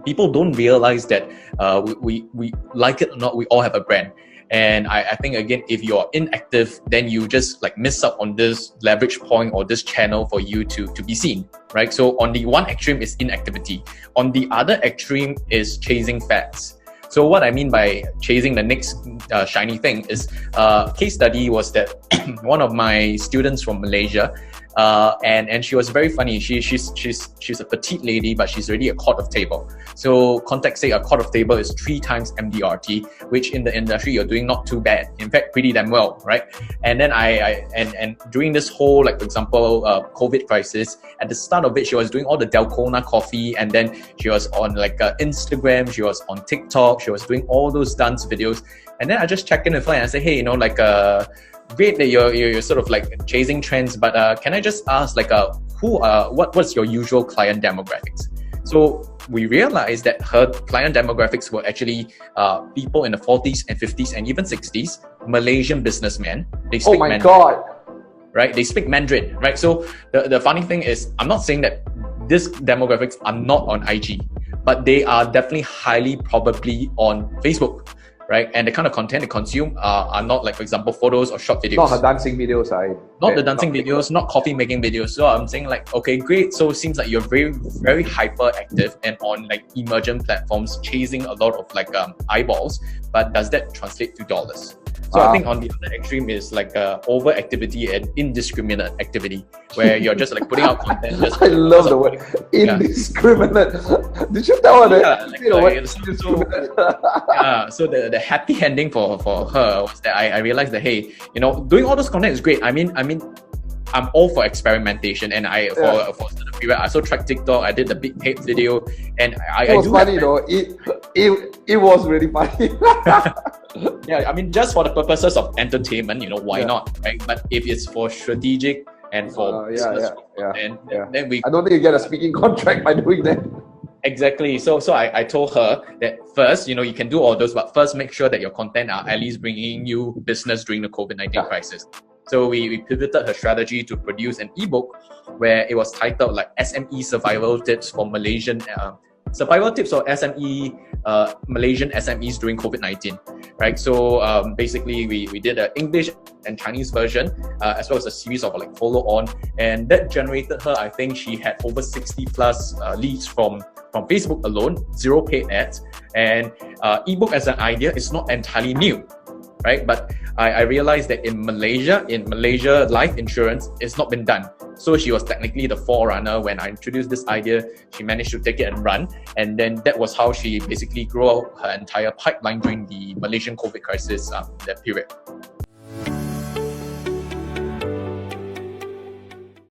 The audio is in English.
people don't realize that we like it or not, we all have a brand. And I think, again, if you're inactive, then you just like miss out on this leverage point or this channel for you to be seen, right? So on the one extreme is inactivity. On the other extreme is chasing fads. So what I mean by chasing the next shiny thing is, case study was that one of my students from Malaysia, and she was very funny. She's a petite lady, but she's already a quart of table. So context say a quart of table is 3 times MDRT, which in the industry you're doing not too bad. In fact, pretty damn well, right? And then and during this whole, like for example, COVID crisis, at the start of it, she was doing all the Dalgona coffee, and then she was on like Instagram, she was on TikTok, she was doing all those dance videos. And then I just check in with her and I say, hey, great that you're sort of like chasing trends, but can I just ask what's your usual client demographics? So we realized that her client demographics were actually people in the 40s and 50s and even 60s, Malaysian businessmen. They speak Mandarin. God. Right? They speak Mandarin, right? So the funny thing is, I'm not saying that these demographics are not on IG, but they are definitely highly probably on Facebook. Right, and the kind of content they consume are not like, for example, photos or short videos. Not her dancing videos, Not the dancing videos, not coffee making videos. So I'm saying like, okay, great. So it seems like you're very, very hyper active and on like emergent platforms, chasing a lot of like eyeballs. But does that translate to dollars? So I think on the other extreme is like overactivity and indiscriminate activity, where you're just like putting out content. Just I love the word indiscriminate. Did you tell her that? So the happy ending for her was that I realized that, hey, doing all this content is great. I mean, I'm all for experimentation, and for the period I also tried TikTok. I did the big tape video, and it was funny though. It was really funny. Yeah, I mean, just for the purposes of entertainment, why not, right? But if it's for strategic and for business, then we. I don't think you get a speaking contract by doing that. Exactly. So I told her that first, you can do all those, but first make sure that your content are at least bringing you business during the COVID-19 crisis. So we pivoted her strategy to produce an ebook where it was titled like SME Survival Tips for Malaysian Survival Tips for SME Malaysian SMEs during COVID-19, right? So basically we did an English and Chinese version, as well as a series of like follow on, and that generated her, I think she had over 60 plus leads from Facebook alone, 0 paid ads. And ebook as an idea is not entirely new, right? But I realized that in Malaysia, life insurance is not been done. So she was technically the forerunner when I introduced this idea. She managed to take it and run. And then that was how she basically grew out her entire pipeline during the Malaysian COVID crisis, that period.